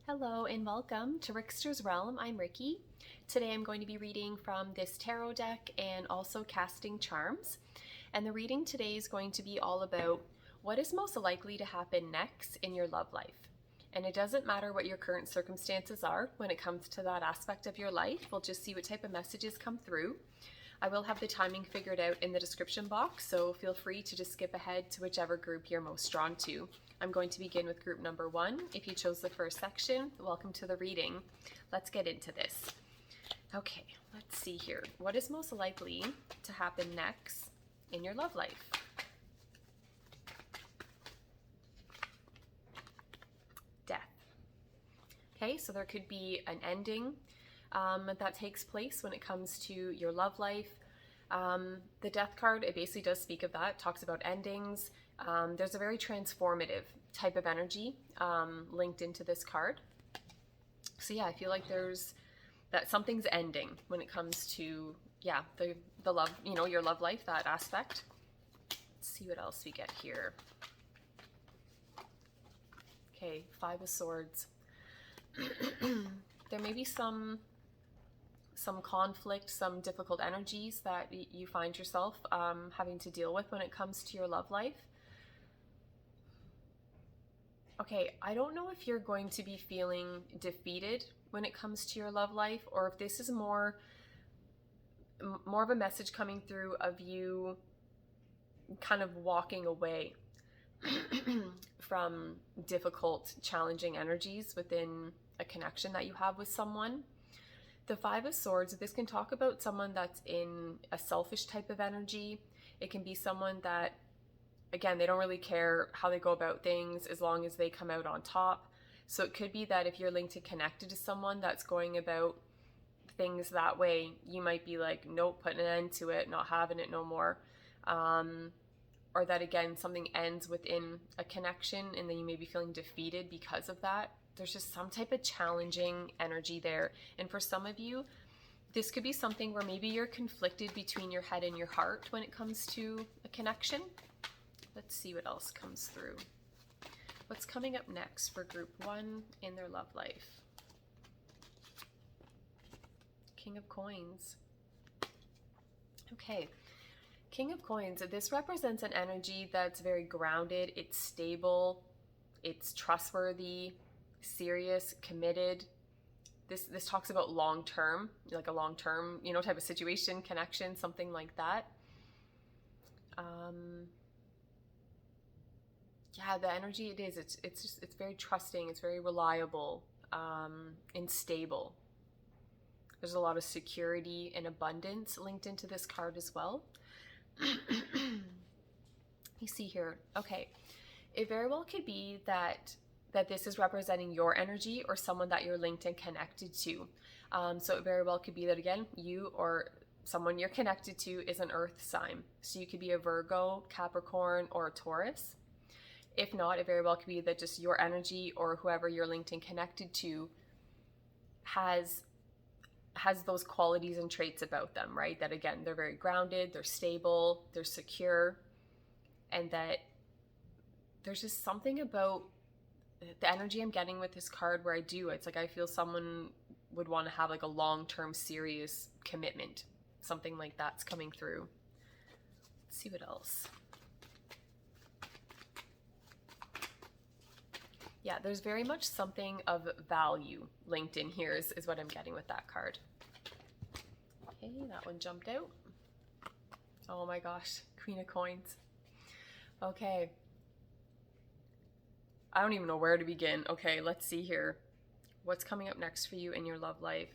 Hello and welcome to Rickster's Realm. I'm Ricky. Today I'm going to be reading from this tarot deck and also casting charms. And the reading today is going to be all about what is most likely to happen next in your love life. And it doesn't matter what your current circumstances are when it comes to that aspect of your life. We'll just see what type of messages come through. I will have the timing figured out in the description box, so feel free to just skip ahead to whichever group you're most drawn to. I'm going to begin with group number 1. If you chose the first section, welcome to the reading. Let's get into this. Okay, let's see here. What is most likely to happen next in your love life? Death. Okay, so there could be an ending that takes place when it comes to your love life. The death card, it basically does speak of that. It talks about endings. There's a very transformative type of energy linked into this card. So yeah, I feel like there's that something's ending when it comes to the love, your love life, that aspect. Let's see what else we get here. Okay, 5 of Swords. There may be some conflict, some difficult energies that you find yourself having to deal with when it comes to your love life. Okay, I don't know if you're going to be feeling defeated when it comes to your love life, or if this is more of a message coming through of you kind of walking away from difficult, challenging energies within a connection that you have with someone. The 5 of Swords, this can talk about someone that's in a selfish type of energy. It can be someone that, again, they don't really care how they go about things as long as they come out on top. So it could be that if you're linked and connected to someone that's going about things that way, you might be like, nope, putting an end to it, not having it no more. Or that, again, something ends within a connection and then you may be feeling defeated because of that. There's just some type of challenging energy there. And for some of you, this could be something where maybe you're conflicted between your head and your heart when it comes to a connection. Let's see what else comes through. What's coming up next for group 1 in their love life? King of Coins. Okay. King of Coins, this represents an energy that's very grounded, it's stable, it's trustworthy, serious, committed. This talks about long-term, like a long-term, type of situation, connection, something like that. The energy it is, it's very trusting, it's very reliable, and stable. There's a lot of security and abundance linked into this card as well. You see here, okay, it very well could be that this is representing your energy or someone that you're linked and connected to. So it very well could be that, again, you or someone you're connected to is an earth sign. So you could be a Virgo, Capricorn, or a Taurus. If not, it very well could be that just your energy or whoever you're linked and connected to has those qualities and traits about them, right? That, again, they're very grounded, they're stable, they're secure, and that there's just something about the energy I'm getting with this card where it's like I feel someone would want to have like a long-term serious commitment. Something like that's coming through. Let's see what else. Yeah, there's very much something of value linked in here is what I'm getting with that card. Okay, that one jumped out. Oh my gosh, Queen of Coins. Okay. I don't even know where to begin. Okay, let's see here. What's coming up next for you in your love life?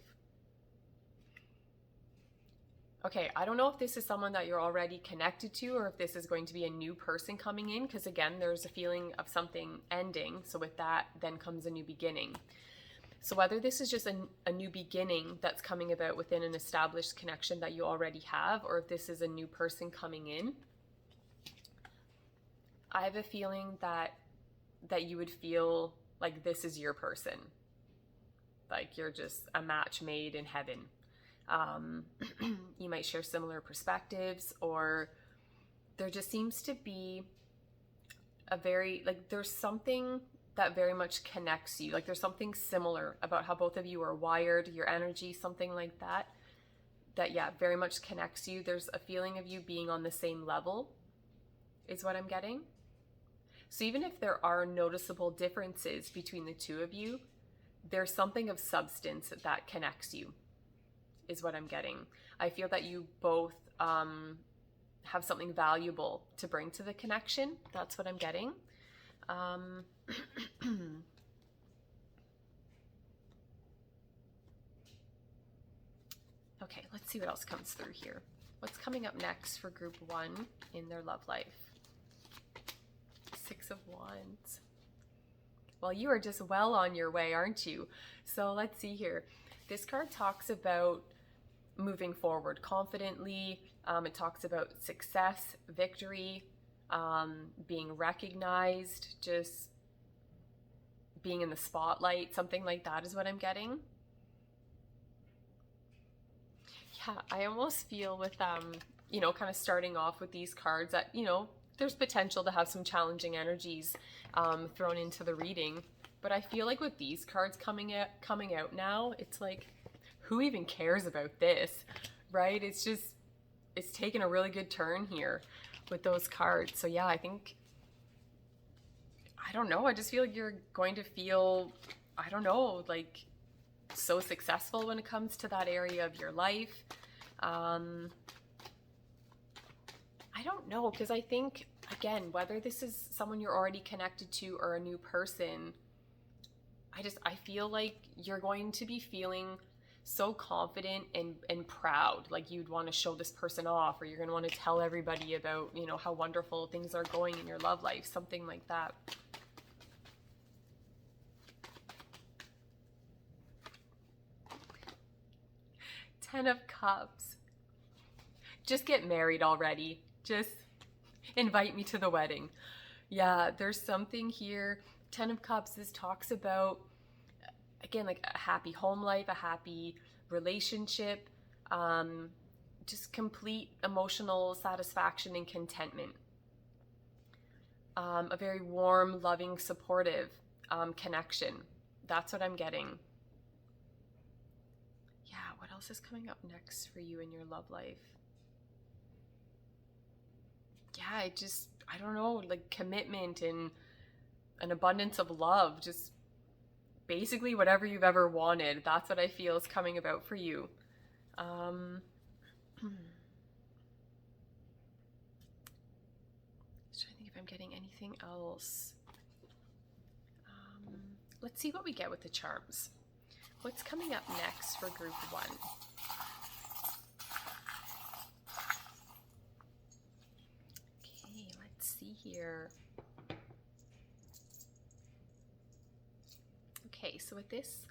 Okay, I don't know if this is someone that you're already connected to or if this is going to be a new person coming in, because again, there's a feeling of something ending. So with that, then comes a new beginning. So whether this is just a new beginning that's coming about within an established connection that you already have, or if this is a new person coming in, I have a feeling that you would feel like this is your person. Like you're just a match made in heaven. You might share similar perspectives, or there just seems to be a very, like, there's something that very much connects you. Like there's something similar about how both of you are wired, your energy, something like that, that yeah, very much connects you. There's a feeling of you being on the same level is what I'm getting. So even if there are noticeable differences between the two of you, there's something of substance that connects you is what I'm getting. I feel that you both have something valuable to bring to the connection. That's what I'm getting. Okay, let's see what else comes through here. What's coming up next for group 1 in their love life? 6 of Wands. Well, you are just well on your way, aren't you? So let's see here. This card talks about moving forward confidently. It talks about success, victory, being recognized, just being in the spotlight, something like that is what I'm getting. Yeah, I almost feel with, kind of starting off with these cards that, there's potential to have some challenging energies thrown into the reading. But I feel like with these cards coming out now, it's like, who even cares about this, right? It's taken a really good turn here with those cards. So yeah, I don't know. I just feel like you're going to feel, like so successful when it comes to that area of your life. I don't know, because I think, again, whether this is someone you're already connected to or a new person, I feel like you're going to be feeling so confident and proud, like you'd want to show this person off, or you're going to want to tell everybody about, how wonderful things are going in your love life, something like that. Ten of Cups. Just get married already. Just invite me to the wedding. Yeah, there's something here. 10 of Cups, this talks about, again, like a happy home life, a happy relationship, just complete emotional satisfaction and contentment. A very warm, loving, supportive connection. That's what I'm getting. Yeah, what else is coming up next for you in your love life? Yeah, I don't know, like commitment and an abundance of love, just basically whatever you've ever wanted. That's what I feel is coming about for you. Just trying to think if I'm getting anything else. Let's see what we get with the charms. What's coming up next for group 1? Okay, let's see here. Okay, so with this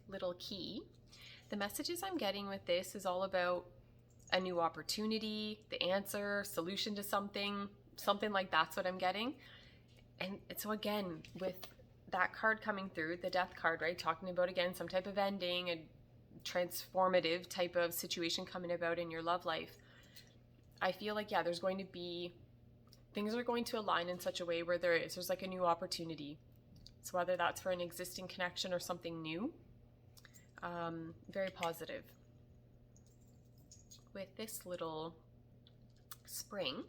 little key, the messages I'm getting with this is all about a new opportunity, the answer, solution to something like that's what I'm getting. And so again, with that card coming through, the Death card, right, talking about, again, some type of ending, a transformative type of situation coming about in your love life. I feel like, yeah, things are going to align in such a way where there's like a new opportunity. So whether that's for an existing connection or something new, very positive. With this little spring,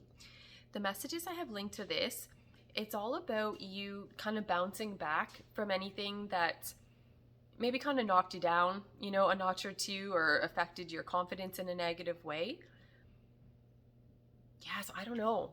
the messages I have linked to this, it's all about you kind of bouncing back from anything that maybe kind of knocked you down, a notch or two, or affected your confidence in a negative way. Yes, I don't know.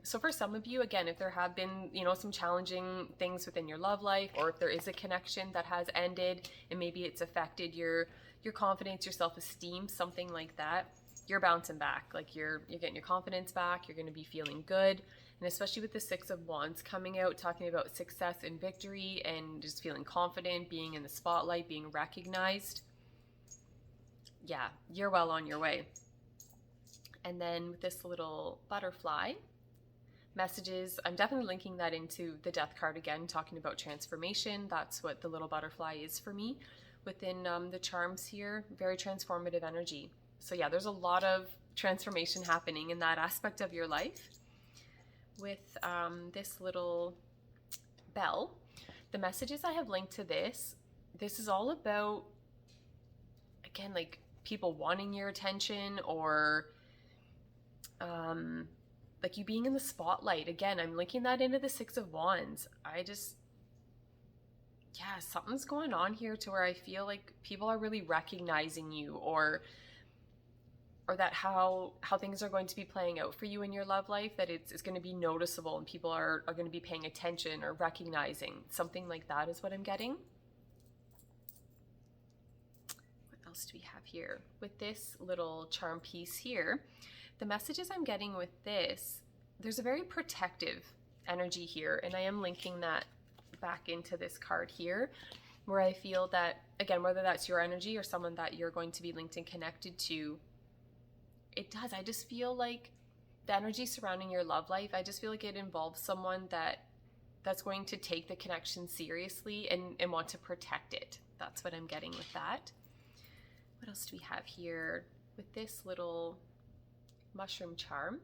So for some of you, again, if there have been, some challenging things within your love life, or if there is a connection that has ended and maybe it's affected your confidence, your self-esteem, something like that, you're bouncing back. Like you're getting your confidence back. You're going to be feeling good. And especially with the 6 of Wands coming out, talking about success and victory and just feeling confident, being in the spotlight, being recognized. Yeah, you're well on your way. And then with this little butterfly messages, I'm definitely linking that into the Death card again, talking about transformation. That's what the little butterfly is for me within the charms here. Very transformative energy. So yeah, there's a lot of transformation happening in that aspect of your life. With this little bell, The messages I have linked to this is all about, again, like people wanting your attention, or like you being in the spotlight. Again, I'm linking that into the Six of Wands. Yeah, something's going on here to where I feel like people are really recognizing you, or that how things are going to be playing out for you in your love life, that it's going to be noticeable and people are going to be paying attention or recognizing. Something like that is what I'm getting. What else do we have here? With this little charm piece here, the messages I'm getting with this, there's a very protective energy here, and I am linking that back into this card here, where I feel that, again, whether that's your energy or someone that you're going to be linked and connected to, I just feel like the energy surrounding your love life, I just feel like it involves someone that's going to take the connection seriously and want to protect it. That's what I'm getting with that. What else do we have here with this little mushroom charm?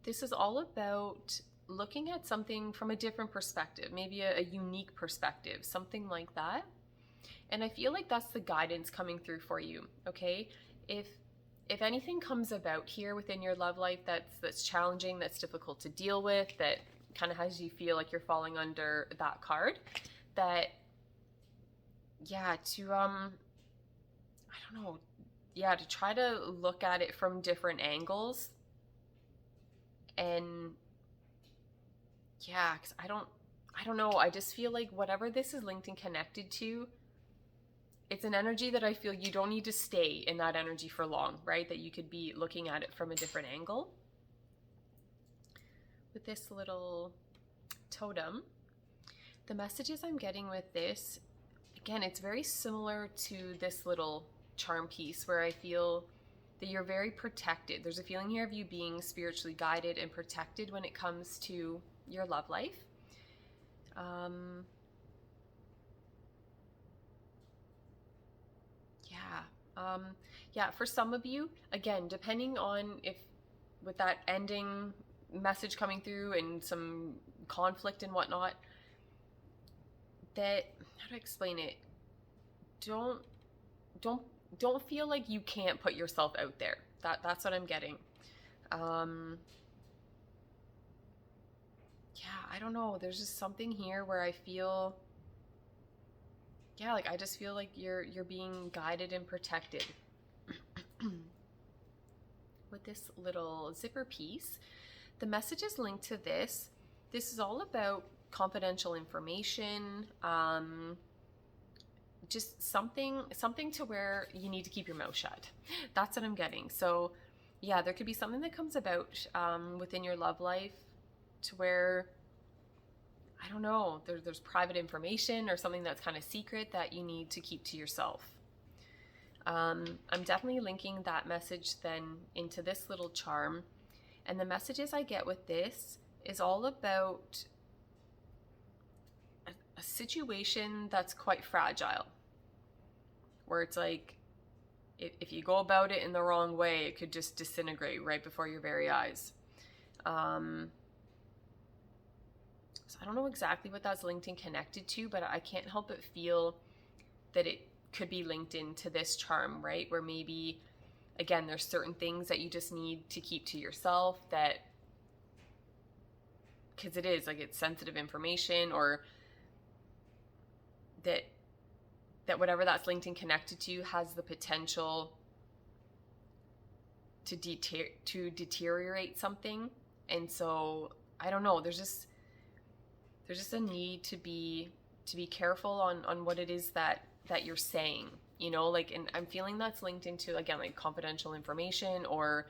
This is all about looking at something from a different perspective, maybe a unique perspective, something like that. And I feel like that's the guidance coming through for you, okay? If anything comes about here within your love life that's challenging, that's difficult to deal with, that kind of has you feel like you're falling under that card, that, yeah, to, I don't know, yeah, to try to look at it from different angles. And yeah, because I don't know, I just feel like whatever this is linked and connected to, it's an energy that I feel you don't need to stay in that energy for long, right? That you could be looking at it from a different angle. With this little totem, the messages I'm getting with this, again, it's very similar to this little charm piece, where I feel that you're very protected. There's a feeling here of you being spiritually guided and protected when it comes to your love life. Yeah, for some of you, again, depending on if with that ending message coming through and some conflict and whatnot, that, how to explain it, don't feel like you can't put yourself out there. That's what I'm getting. Yeah, I don't know, there's just something here where I feel, yeah, like I just feel like you're being guided and protected. With this little zipper piece, the message is linked to this. This is all about confidential information, just something to where you need to keep your mouth shut. That's what I'm getting. So yeah, there could be something that comes about within your love life to where, I don't know, there's private information or something that's kind of secret that you need to keep to yourself. I'm definitely linking that message then into this little charm. And the messages I get with this is all about a situation that's quite fragile, where it's like, if you go about it in the wrong way, it could just disintegrate right before your very eyes. So I don't know exactly what that's linked and connected to, but I can't help but feel that it could be linked into this charm, right? Where maybe, again, there's certain things that you just need to keep to yourself, that, because it is like, it's sensitive information, or that whatever that's linked and connected to has the potential to deteriorate something. And so I don't know, there's just a need to be careful on what it is that you're saying, you know, like, and I'm feeling that's linked into, again, like confidential information, or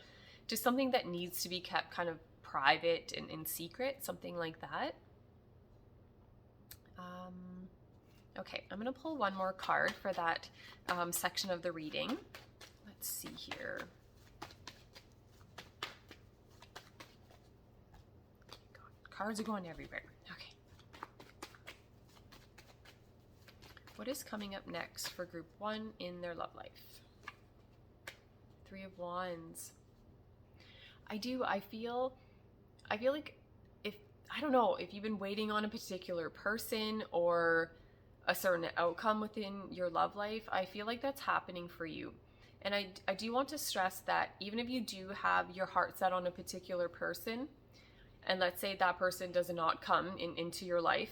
just something that needs to be kept kind of private and in secret, something like that. Okay, I'm going to pull one more card for that section of the reading. Let's see here. God, cards are going everywhere. Okay. What is coming up next for group 1 in their love life? 3 of Wands. I feel like, if, I don't know if you've been waiting on a particular person or a certain outcome within your love life. I feel like that's happening for you. And I do want to stress that even if you do have your heart set on a particular person, and let's say that person does not come into your life,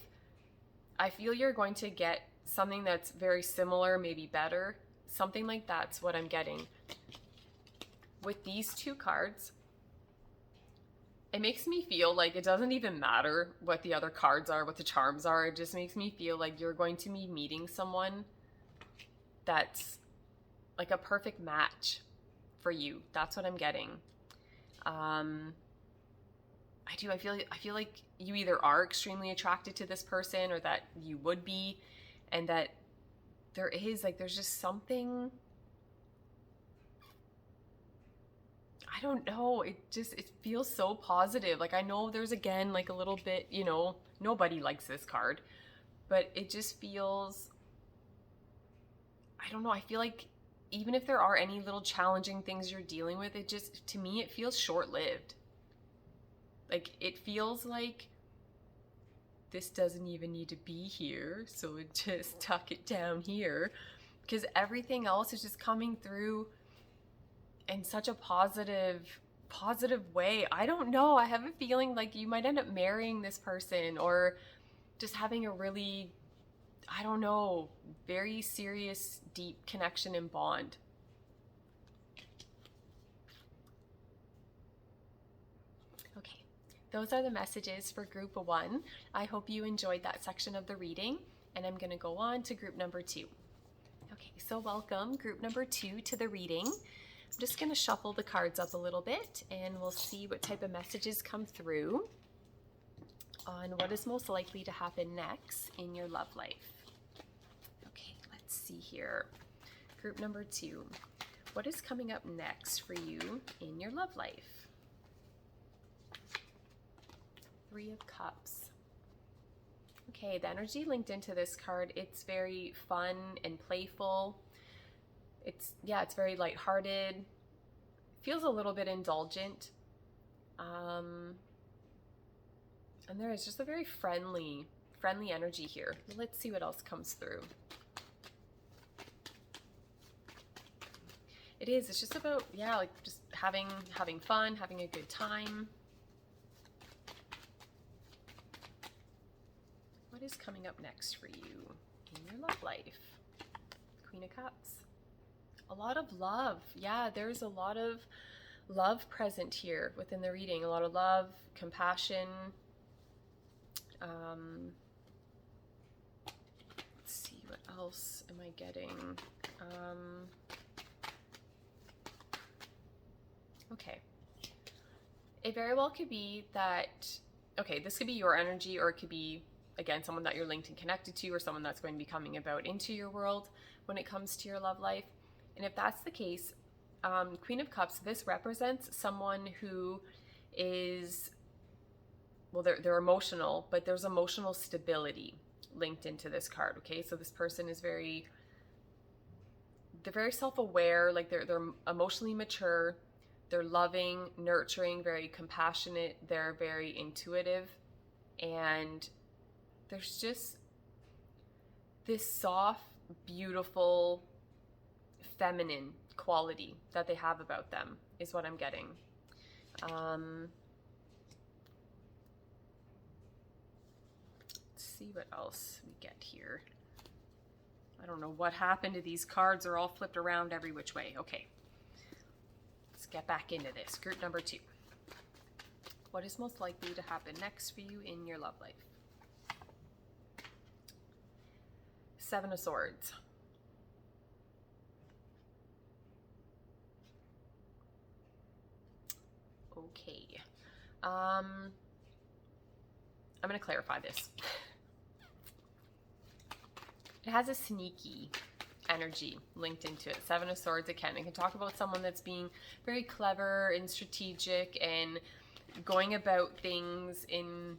I feel you're going to get something that's very similar, maybe better. Something like that's what I'm getting. With these two cards, it makes me feel like it doesn't even matter what the other cards are, what the charms are. It just makes me feel like you're going to be meeting someone that's like a perfect match for you. That's what I'm getting. I feel like you either are extremely attracted to this person, or that you would be, and that there's just something, I don't know, it feels so positive. Like, I know there's again like a little bit, nobody likes this card, but it just feels, I don't know, I feel like even if there are any little challenging things you're dealing with, it just, to me, it feels short-lived. Like, it feels like this doesn't even need to be here, so just tuck it down here, because everything else is just coming through in such a positive way. I don't know, I have a feeling like you might end up marrying this person, or just having a really, I don't know, very serious, deep connection and bond. Okay, those are the messages for group 1. I hope you enjoyed that section of the reading, and I'm going to go on to group number 2. Okay, so welcome group number 2 to the reading. I'm just going to shuffle the cards up a little bit, and we'll see what type of messages come through on what is most likely to happen next in your love life. Okay, let's see here. Group number 2. What is coming up next for you in your love life? 3 of Cups. Okay, the energy linked into this card, it's very fun and playful. It's very lighthearted. Feels a little bit indulgent. And there is just a very friendly energy here. Let's see what else comes through. It's just about, just having fun, having a good time. What is coming up next for you in your love life? Queen of Cups. A lot of love. Yeah, there's a lot of love present here within the reading. A lot of love, compassion. Let's see, what else am I getting? Okay. It very well could be that, this could be your energy, or it could be, again, someone that you're linked and connected to, or someone that's going to be coming about into your world when it comes to your love life. And if that's the case, Queen of Cups, this represents someone who is, they're emotional, but there's emotional stability linked into this card, okay? So this person is they're very self-aware, like they're emotionally mature, they're loving, nurturing, very compassionate, they're very intuitive, and there's just this soft, beautiful, feminine quality that they have about them is what I'm getting. Let's see what else we get here. I don't know what happened to these cards. They're all flipped around every which way. Okay, let's get back into this. Group number 2. What is most likely to happen next for you in your love life? 7 of Swords. Okay. I'm going to clarify this. It has a sneaky energy linked into it. 7 of Swords, again, it can talk about someone that's being very clever and strategic and going about things in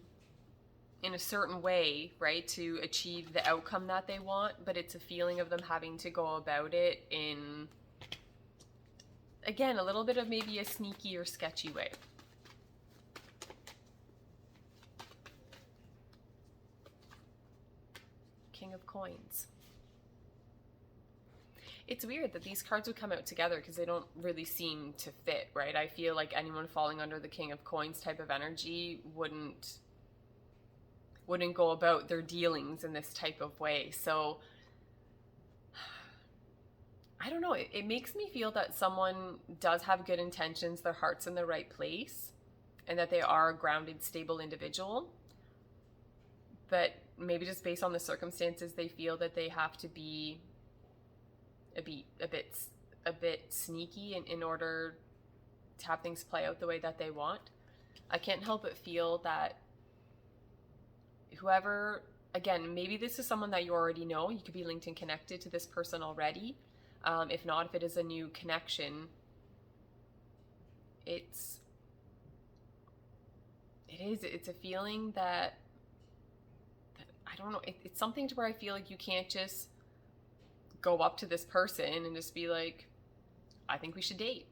a certain way, right, to achieve the outcome that they want, but it's a feeling of them having to go about it in, again, a little bit of maybe a sneaky or sketchy way. King of Coins. It's weird that these cards would come out together because they don't really seem to fit, right? I feel like anyone falling under the King of Coins type of energy wouldn't go about their dealings in this type of way. So I don't know, it makes me feel that someone does have good intentions, their heart's in the right place, and that they are a grounded, stable individual. But maybe just based on the circumstances, they feel that they have to be a bit sneaky in order to have things play out the way that they want. I can't help but feel that whoever, again, maybe this is someone that you already know. You could be linked and connected to this person already. If not, if it is a new connection, it's a feeling that I don't know. It's something to where I feel like you can't just go up to this person and just be like, I think we should date.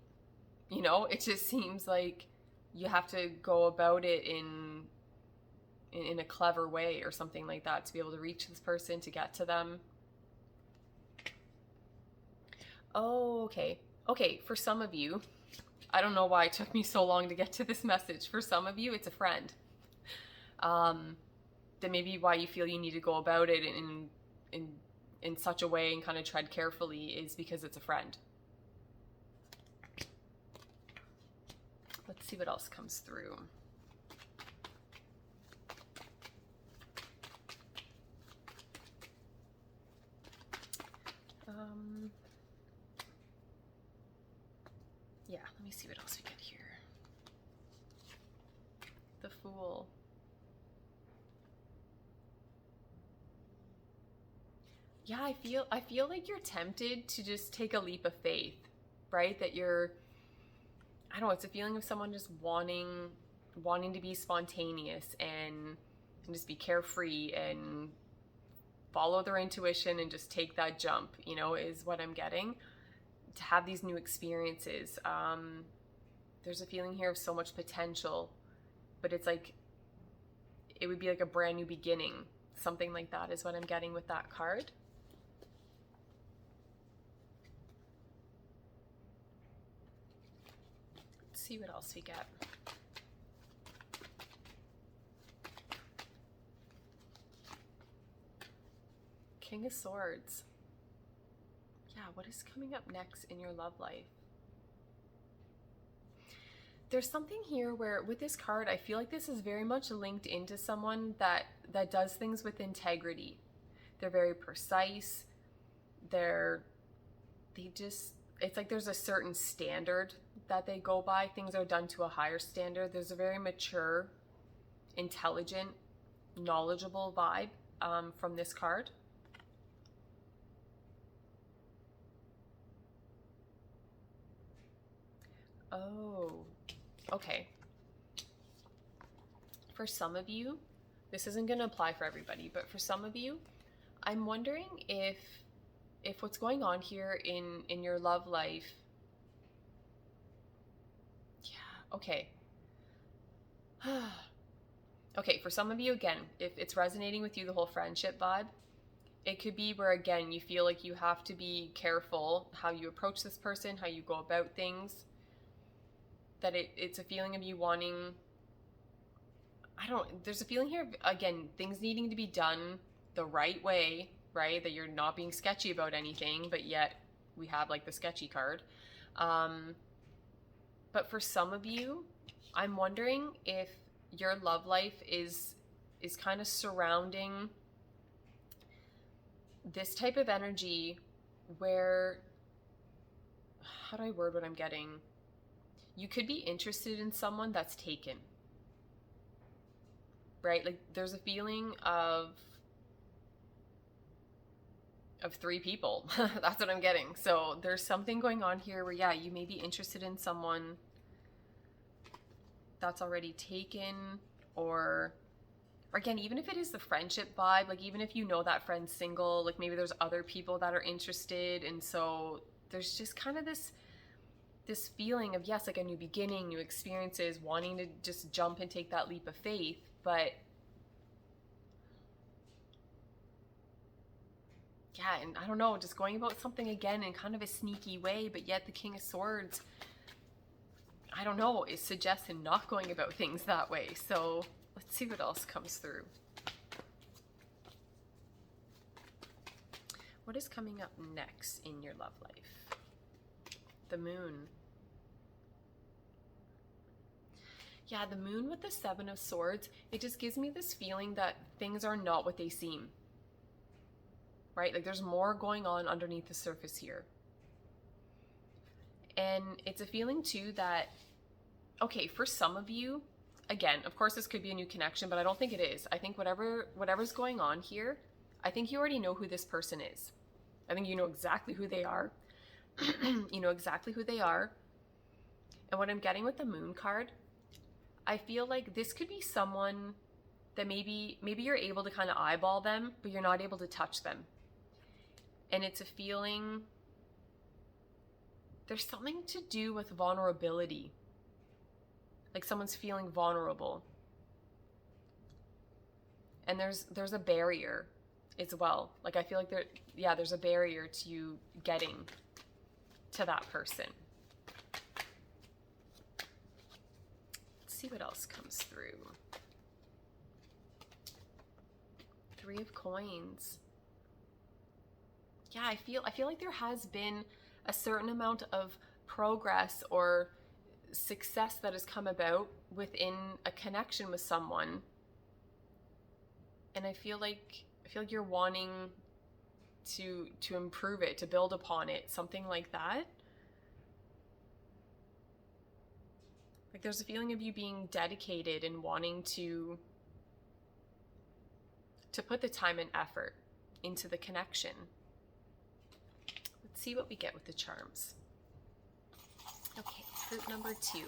It just seems like you have to go about it in a clever way or something like that to be able to reach this person, to get to them. Oh, okay. Okay, for some of you, I don't know why it took me so long to get to this message. For some of you, it's a friend. That maybe why you feel you need to go about it in such a way and kind of tread carefully is because it's a friend. Let's see what else comes through. Yeah, let me see what else we get here. The Fool. Yeah, I feel like you're tempted to just take a leap of faith, right? That I don't know, it's a feeling of someone just wanting to be spontaneous and just be carefree and follow their intuition and just take that jump, is what I'm getting. To have these new experiences. There's a feeling here of so much potential, but it's like, it would be like a brand new beginning. Something like that is what I'm getting with that card. Let's see what else we get. King of Swords. Yeah, what is coming up next in your love life? There's something here where with this card, I feel like this is very much linked into someone that does things with integrity. They're very precise. It's like there's a certain standard that they go by. Things are done to a higher standard. There's a very mature, intelligent, knowledgeable vibe from this card. Oh, okay. For some of you, this isn't going to apply for everybody, but for some of you, I'm wondering if what's going on here in your love life, yeah, okay. Okay, for some of you, again, if it's resonating with you, the whole friendship vibe, it could be where, again, you feel like you have to be careful how you approach this person, how you go about things. That it's a feeling of you wanting, there's a feeling here, again, things needing to be done the right way, right? That you're not being sketchy about anything, but yet we have like the sketchy card. But for some of you, I'm wondering if your love life is kind of surrounding this type of energy where, how do I word what I'm getting? You could be interested in someone that's taken, right? Like there's a feeling of three people. That's what I'm getting. So there's something going on here where, yeah, you may be interested in someone that's already taken, or again, even if it is the friendship vibe, like even if you know that friend's single, like maybe there's other people that are interested. And so there's just kind of this feeling of, yes, like a new beginning, new experiences, wanting to just jump and take that leap of faith. But yeah, and I don't know, just going about something again in kind of a sneaky way, but yet the King of Swords, I don't know, it suggests in not going about things that way. So let's see what else comes through. What is coming up next in your love life? The Moon. Yeah, the Moon with the Seven of Swords, it just gives me this feeling that things are not what they seem. Right? Like there's more going on underneath the surface here. And it's a feeling too that, okay, for some of you, again, of course this could be a new connection, but I don't think it is. I think whatever's going on here, I think you already know who this person is. I think you know exactly who they are. You know exactly who they are. And what I'm getting with the Moon card, I feel like this could be someone that maybe you're able to kind of eyeball them, but you're not able to touch them. And it's a feeling, there's something to do with vulnerability. Like someone's feeling vulnerable. And there's a barrier as well. Like I feel like there's a barrier to you getting to that person. Let's see what else comes through. Three of Coins. Yeah, I feel like there has been a certain amount of progress or success that has come about within a connection with someone. And I feel like you're wanting to improve it, to build upon it, something like that. Like there's a feeling of you being dedicated and wanting to put the time and effort into the connection. Let's see what we get with the charms. Okay, fruit number 2.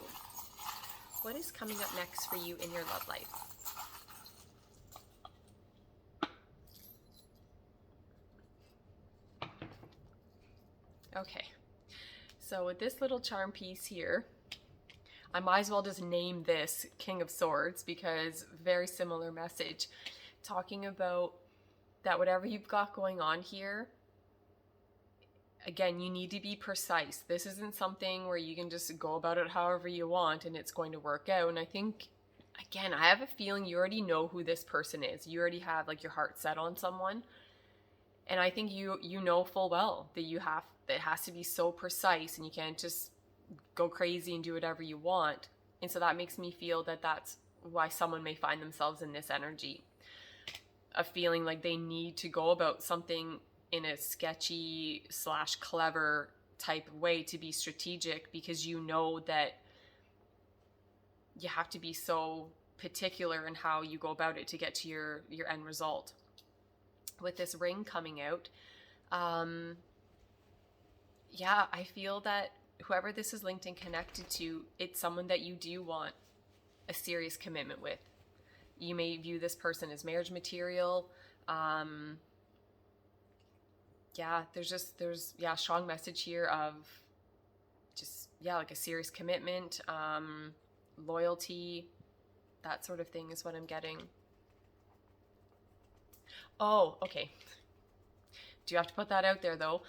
What is coming up next for you in your love life? Okay, so with this little charm piece here, I might as well just name this King of Swords because very similar message, talking about that whatever you've got going on here, again, you need to be precise. This isn't something where you can just go about it however you want and it's going to work out. And I think, again, I have a feeling you already know who this person is. You already have like your heart set on someone. And I think you know full well that it has to be so precise and you can't just go crazy and do whatever you want. And so that makes me feel that that's why someone may find themselves in this energy of feeling like they need to go about something in a sketchy / clever type way to be strategic, because you know that you have to be so particular in how you go about it to get to your end result. With this ring coming out, I feel that whoever this is linked and connected to, it's someone that you do want a serious commitment with. You may view this person as marriage material. There's a strong message here of like a serious commitment, loyalty, that sort of thing is what I'm getting. Oh, okay. Do you have to put that out there though?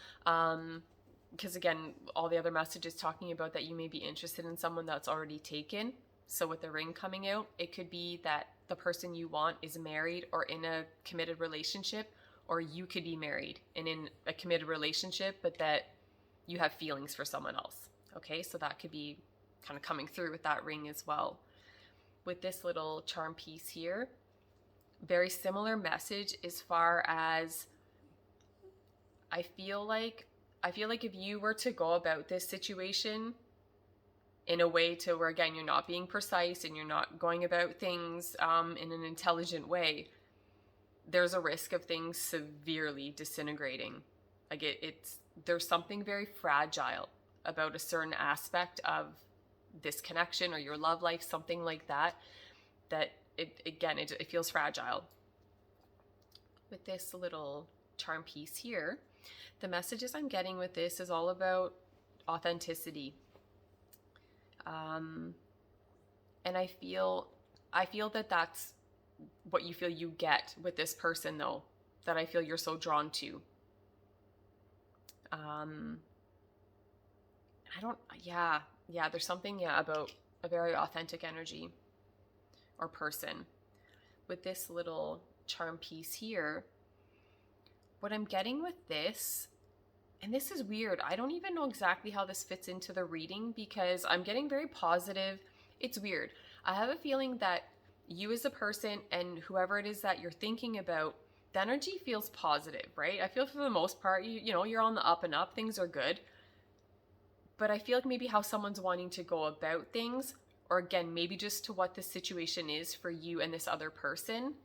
Because again, all the other messages talking about that you may be interested in someone that's already taken. So with the ring coming out, it could be that the person you want is married or in a committed relationship, or you could be married and in a committed relationship, but that you have feelings for someone else. Okay, so that could be kind of coming through with that ring as well. With this little charm piece here, very similar message as far as I feel like if you were to go about this situation in a way to where, again, you're not being precise and you're not going about things in an intelligent way, there's a risk of things severely disintegrating. Like there's something very fragile about a certain aspect of this connection or your love life, something like that it feels fragile. With this little charm piece here, the messages I'm getting with this is all about authenticity. And I feel that that's what you feel you get with this person though, that I feel you're so drawn to. Um, I don't, yeah, there's something, about a very authentic energy or person. With this little charm piece here, what I'm getting with this, and this is weird, I don't even know exactly how this fits into the reading because I'm getting very positive. It's weird. I have a feeling that you as a person and whoever it is that you're thinking about, the energy feels positive, right? I feel for the most part, you know, you're on the up and up, things are good. But I feel like maybe how someone's wanting to go about things, or again, maybe just to what the situation is for you and this other person,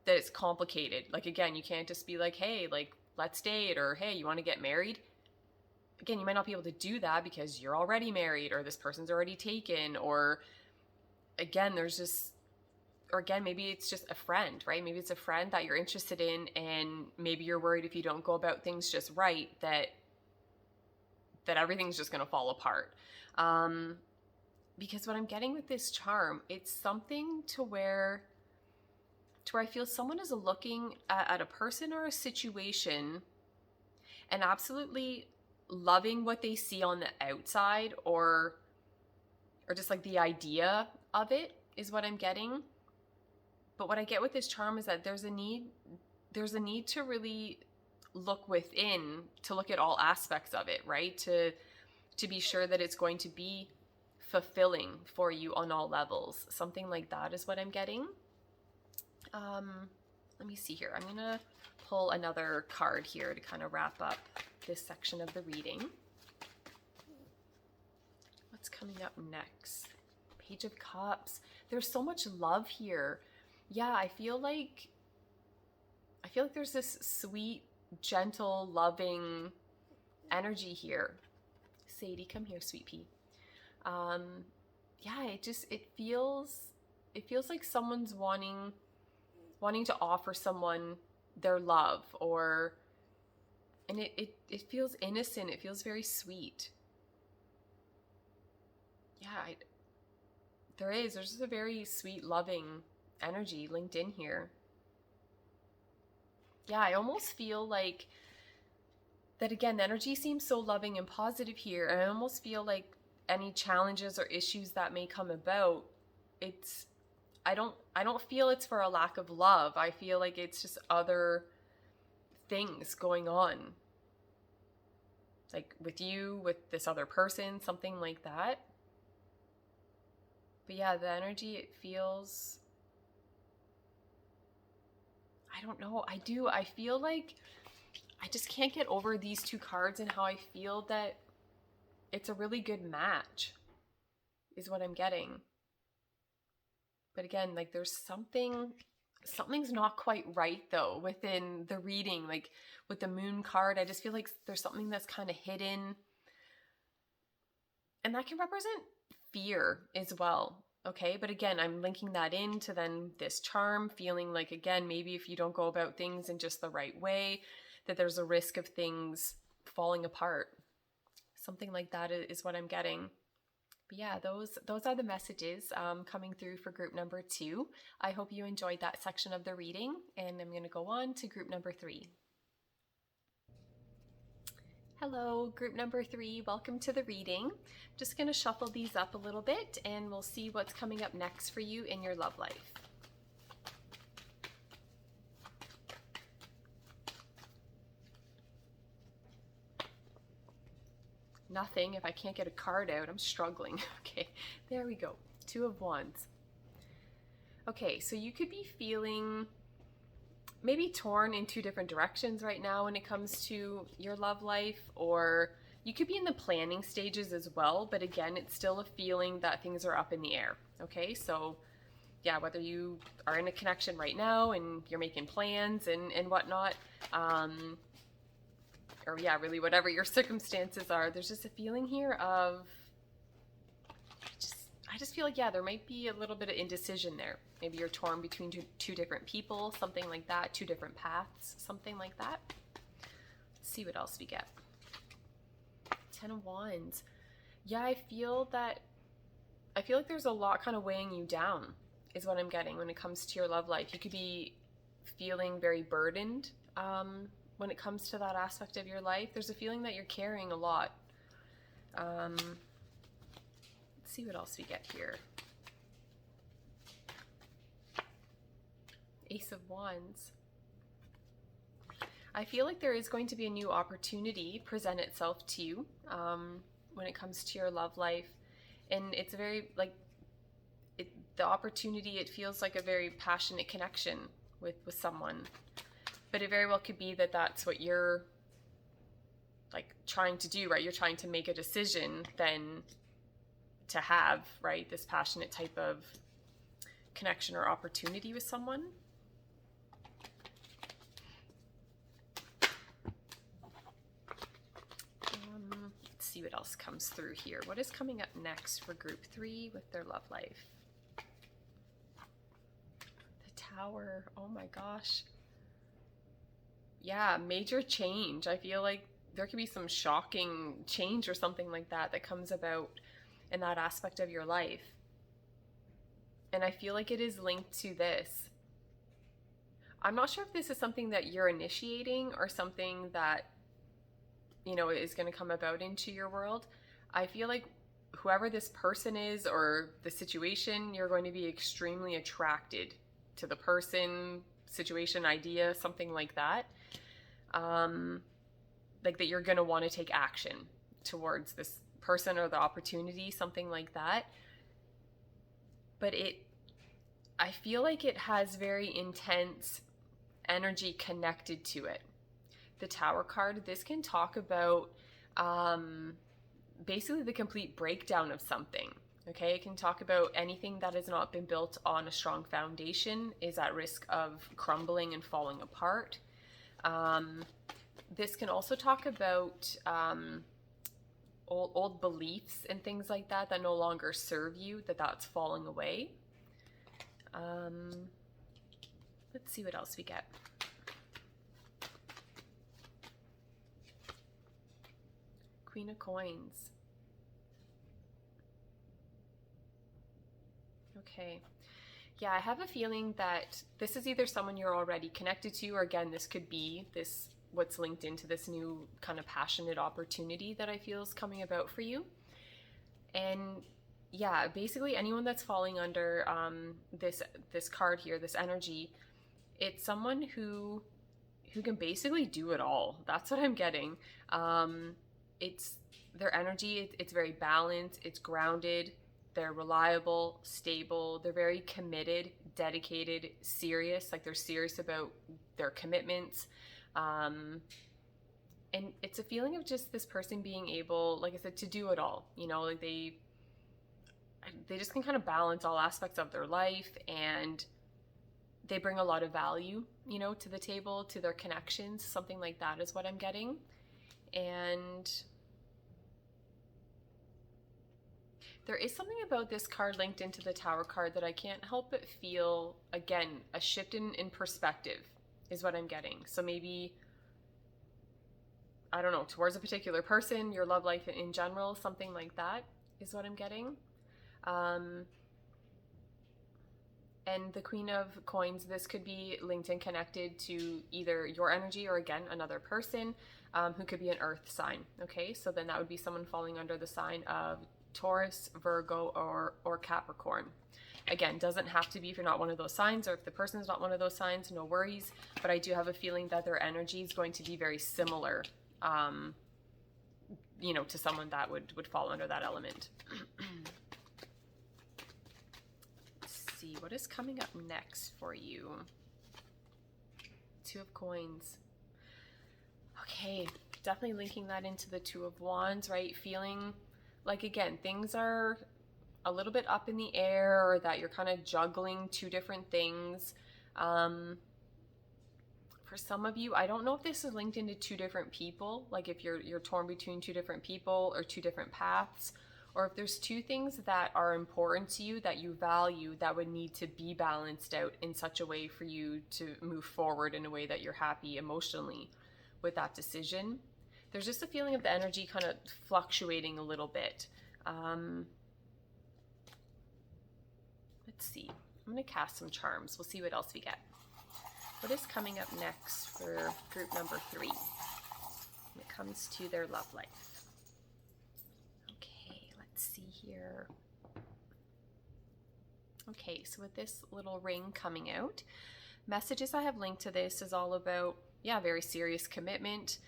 that it's complicated. Like, again, you can't just be like, hey, like, let's date, or hey, you want to get married? Again, you might not be able to do that because you're already married, or this person's already taken, or again, there's just, or again, maybe it's just a friend, right? Maybe it's a friend that you're interested in, and maybe you're worried if you don't go about things just right, that everything's just going to fall apart. Because what I'm getting with this charm, it's something to where I feel someone is looking at a person or a situation and absolutely loving what they see on the outside, or just like the idea of it is what I'm getting. But what I get with this charm is that there's a need to really look within, to look at all aspects of it, right? To be sure that it's going to be fulfilling for you on all levels. Something like that is what I'm getting. Let me see here. I'm going to pull another card here to kind of wrap up this section of the reading. What's coming up next? Page of Cups. There's so much love here. Yeah, I feel like there's this sweet, gentle, loving energy here. Sadie, come here, sweet pea. Yeah, it feels like someone's wanting to offer someone their love, and it feels innocent. It feels very sweet. Yeah, there's just a very sweet, loving energy linked in here. Yeah, I almost feel like that, again, the energy seems so loving and positive here. And I almost feel like any challenges or issues that may come about, I don't feel it's for a lack of love. I feel like it's just other things going on. Like with you, with this other person, something like that. But yeah, the energy, it feels, I don't know. I feel like I just can't get over these two cards and how I feel that it's a really good match is what I'm getting. But again, like there's something's not quite right though within the reading. Like with the moon card, I just feel like there's something that's kind of hidden. And that can represent fear as well. Okay, but again, I'm linking that into then this charm, feeling like, again, maybe if you don't go about things in just the right way, that there's a risk of things falling apart. Something like that is what I'm getting. But yeah, those are the messages coming through for group number 2. I hope you enjoyed that section of the reading, and I'm going to go on to group number 3. Hello, group number 3. Welcome to the reading. Just going to shuffle these up a little bit, and we'll see what's coming up next for you in your love life. Nothing. If I can't get a card out, I'm struggling. Okay, there we go. 2 of Wands. Okay, so you could be feeling maybe torn in 2 different directions right now when it comes to your love life, or you could be in the planning stages as well, but again, it's still a feeling that things are up in the air. Okay, so yeah, whether you are in a connection right now and you're making plans and whatnot, or yeah, really whatever your circumstances are, there's just a feeling here of, I just feel like, yeah, there might be a little bit of indecision there. Maybe you're torn between two different people, something like that, 2 different paths, something like that. Let's see what else we get. 10 of Wands. Yeah, I feel like there's a lot kind of weighing you down is what I'm getting when it comes to your love life. You could be feeling very burdened when it comes to that aspect of your life. There's a feeling that you're carrying a lot. Let's see what else we get here. Ace of Wands. I feel like there is going to be a new opportunity present itself to you when it comes to your love life. And it's very, like, the opportunity, it feels like a very passionate connection with someone. But it very well could be that that's what you're, like, trying to do, right? You're trying to make a decision then to have, right, this passionate type of connection or opportunity with someone. Let's see what else comes through here. What is coming up next for group 3 with their love life? The Tower. Oh my gosh. Yeah, major change. I feel like there could be some shocking change or something like that that comes about in that aspect of your life. And I feel like it is linked to this. I'm not sure if this is something that you're initiating or something that, you know, is going to come about into your world. I feel like whoever this person is or the situation, you're going to be extremely attracted to the person, situation, idea, something like that. Like that you're going to want to take action towards this person or the opportunity, something like that. But I feel like it has very intense energy connected to it. The Tower card, this can talk about basically the complete breakdown of something. Okay, it can talk about anything that has not been built on a strong foundation is at risk of crumbling and falling apart. This can also talk about old beliefs and things like that that no longer serve you, that's falling away. Let's see what else we get. Queen of Coins. Okay. Yeah, I have a feeling that this is either someone you're already connected to, or again, this could be what's linked into this new kind of passionate opportunity that I feel is coming about for you. And yeah, basically anyone that's falling under this card here, this energy, it's someone who can basically do it all. That's what I'm getting. It's their energy, it's very balanced, it's grounded, they're reliable, stable, they're very committed, dedicated, serious, like they're serious about their commitments. And it's a feeling of just this person being able, like I said, to do it all. You know, like they just can kind of balance all aspects of their life, and they bring a lot of value, you know, to the table, to their connections. Something like that is what I'm getting. And there is something about this card linked into the Tower card that I can't help but feel, again, a shift in perspective is what I'm getting. So maybe, I don't know, towards a particular person, your love life in general, something like that is what I'm getting. And the Queen of Coins, this could be linked and connected to either your energy or, again, another person who could be an earth sign. Okay, so then that would be someone falling under the sign of Taurus, Virgo, or Capricorn. Again, doesn't have to be if you're not one of those signs, or if the person's not one of those signs, no worries. But I do have a feeling that their energy is going to be very similar, you know, to someone that would fall under that element. See what is coming up next for you. Two of Coins. Okay, definitely linking that into the Two of Wands, right? Feeling like, again, things are a little bit up in the air, or that you're kind of juggling two different things. For some of you, I don't know if this is linked into two different people, like if you're torn between two different people or two different paths, or if there's two things that are important to you, that you value, that would need to be balanced out in such a way for you to move forward in a way that you're happy emotionally with that decision. There's just a feeling of the energy kind of fluctuating a little bit. Let's see. I'm going to cast some charms. We'll see what else we get. What is coming up next for group number 3 when it comes to their love life? Okay, let's see here. Okay, so with this little ring coming out, messages I have linked to this is all about, very serious commitment.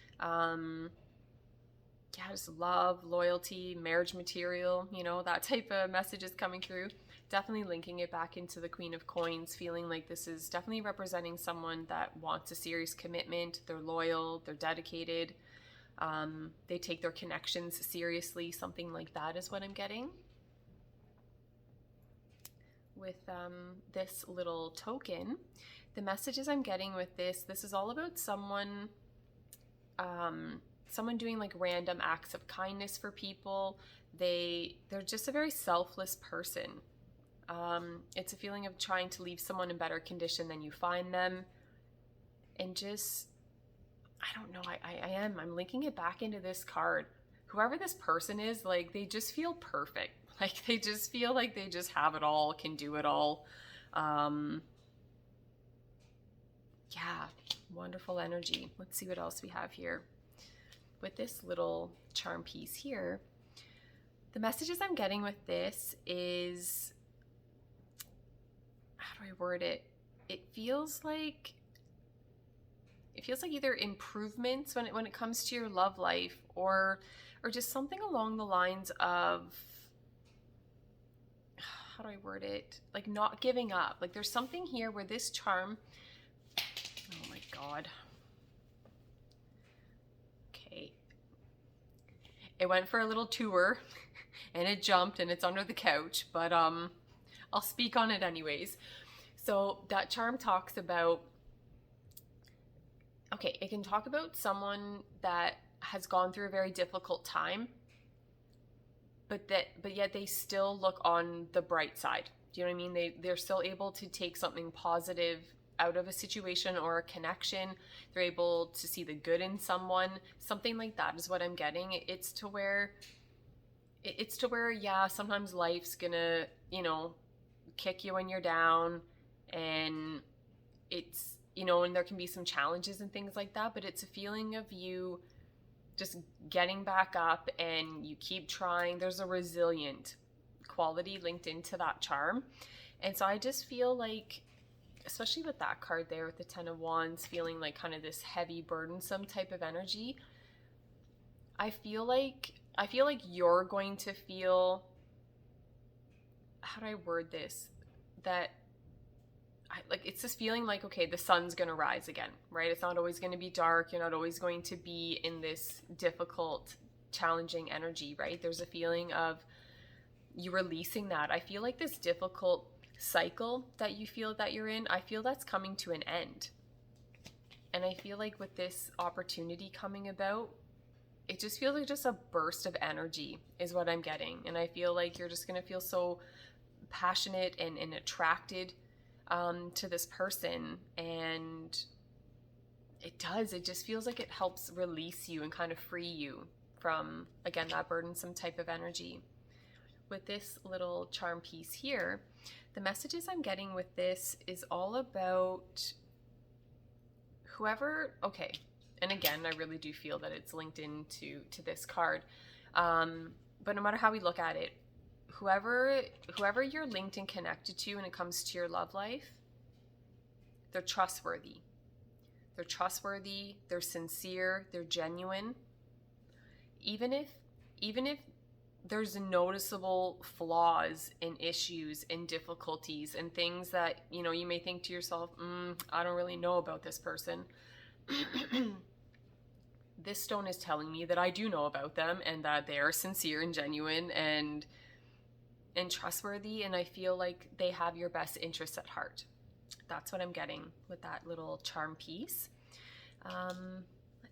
Just love, loyalty, marriage material, that type of messages coming through. Definitely linking it back into the Queen of Coins, feeling like this is definitely representing someone that wants a serious commitment. They're loyal, they're dedicated, they take their connections seriously. Something like that is what I'm getting. With this little token, the messages I'm getting with this is all about someone doing like random acts of kindness for people. They're just a very selfless person. It's a feeling of trying to leave someone in better condition than you find them. And just, I don't know, I'm linking it back into this card. Whoever this person is, like, they just feel perfect. Like, they just feel like they just have it all, can do it all. Wonderful energy. Let's see what else we have here. With this little charm piece here, the messages I'm getting with this is, how do I word it? It feels like either improvements when it comes to your love life, or just something along the lines of, how do I word it? Like not giving up. Like there's something here where this charm, oh my God. Okay. It went for a little tour and it jumped and it's under the couch, but I'll speak on it anyways. So that charm talks about, it can talk about someone that has gone through a very difficult time, but yet they still look on the bright side. Do you know what I mean? They're still able to take something positive out of a situation or a connection. They're able to see the good in someone. Something like that is what I'm getting. It's to where, sometimes life's gonna, kick you when you're down, and it's, and there can be some challenges and things like that, but it's a feeling of you just getting back up and you keep trying. There's a resilient quality linked into that charm. And so I just feel like, especially with that card there with the 10 of Wands, feeling like kind of this heavy, burdensome type of energy, I feel like you're going to feel, how do I word this? That it's this feeling like, okay, the sun's going to rise again, right? It's not always going to be dark. You're not always going to be in this difficult, challenging energy, right? There's a feeling of you releasing that. I feel like this difficult cycle that you feel that you're in, I feel that's coming to an end. And I feel like with this opportunity coming about, it just feels like just a burst of energy is what I'm getting. And I feel like you're just going to feel so passionate and attracted to this person, and it just feels like it helps release you and kind of free you from, again, that burdensome type of energy. With this little charm piece here, the messages I'm getting with this is all about whoever, and again, I really do feel that it's linked into this card, but no matter how we look at it, whoever you're linked and connected to when it comes to your love life, they're trustworthy. They're trustworthy, they're sincere, they're genuine. Even if there's noticeable flaws and issues and difficulties and things that, you may think to yourself, I don't really know about this person. This stone is telling me that I do know about them and that they are sincere and genuine and trustworthy, and I feel like they have your best interests at heart. That's what I'm getting with that little charm piece. Let's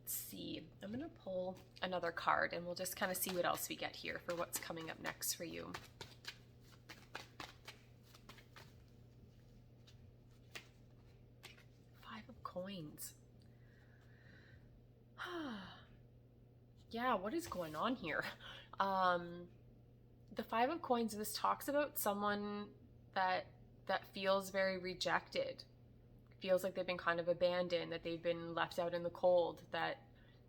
see. I'm going to pull another card and we'll just kind of see what else we get here for what's coming up next for you. Five of Coins. Yeah, what is going on here? The Five of Coins, this talks about someone that feels very rejected, feels like they've been kind of abandoned, that they've been left out in the cold, that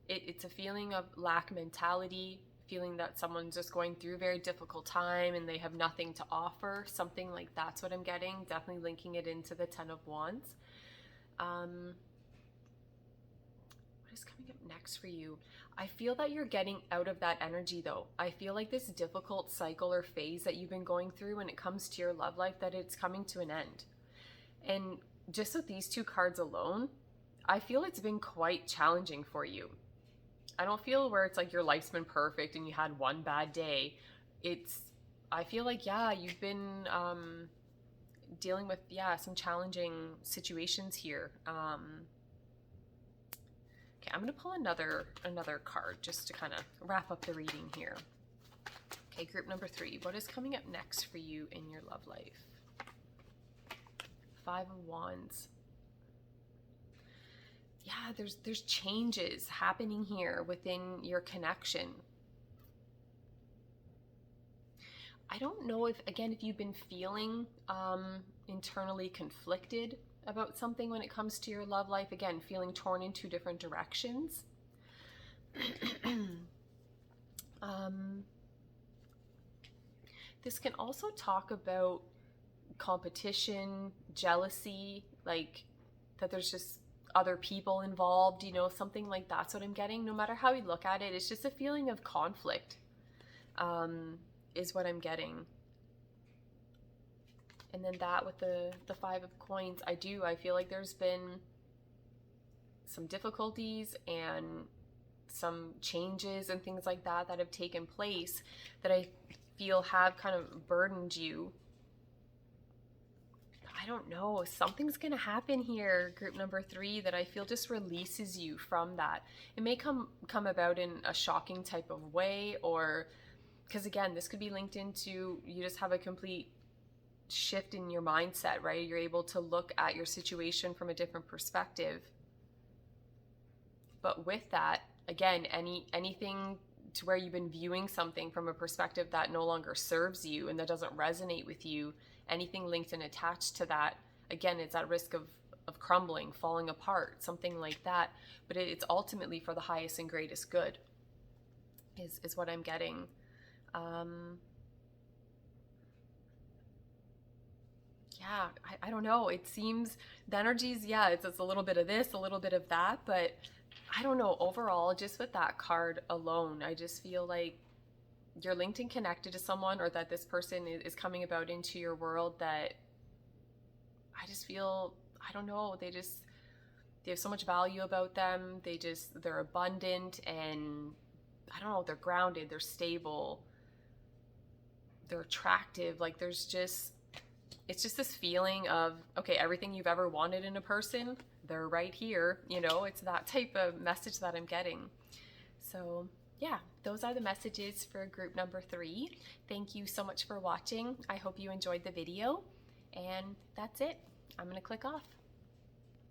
it's a feeling of lack mentality, feeling that someone's just going through a very difficult time and they have nothing to offer. Something like that's what I'm getting. Definitely linking it into the Ten of Wands. What is coming up next for you? I feel that you're getting out of that energy though. I feel like this difficult cycle or phase that you've been going through when it comes to your love life, that it's coming to an end. And just with these two cards alone, I feel it's been quite challenging for you. I don't feel where it's like your life's been perfect and you had one bad day. I feel like, yeah, you've been dealing with, some challenging situations here. Okay, I'm going to pull another card just to kind of wrap up the reading here. Okay, group number 3. What is coming up next for you in your love life? 5 of Wands. Yeah, there's changes happening here within your connection. I don't know if you've been feeling internally conflicted about something when it comes to your love life. Again, feeling torn in 2 different directions. This can also talk about competition, jealousy, like that there's just other people involved, something like that's what I'm getting. No matter how you look at it, it's just a feeling of conflict, is what I'm getting. And then that with the 5 of Coins, I feel like there's been some difficulties and some changes and things like that have taken place that I feel have kind of burdened you. I don't know, something's gonna happen here, group number 3, that I feel just releases you from that. It may come about in a shocking type of way, or because again, this could be linked into you just have a complete shift in your mindset, right? You're able to look at your situation from a different perspective. But with that, again, anything to where you've been viewing something from a perspective that no longer serves you and that doesn't resonate with you, anything linked and attached to that, again, it's at risk of crumbling, falling apart, something like that. But it's ultimately for the highest and greatest good, is what I'm getting. I don't know. It seems the energies, it's a little bit of this, a little bit of that, but I don't know. Overall, just with that card alone, I just feel like you're linked and connected to someone, or that this person is coming about into your world that I just feel, I don't know, they have so much value about them. They're abundant, and I don't know, they're grounded, they're stable, they're attractive. Like it's just this feeling of, okay, everything you've ever wanted in a person, they're right here. It's that type of message that I'm getting. So yeah, those are the messages for group number 3. Thank you so much for watching. I hope you enjoyed the video, and that's it. I'm going to click off.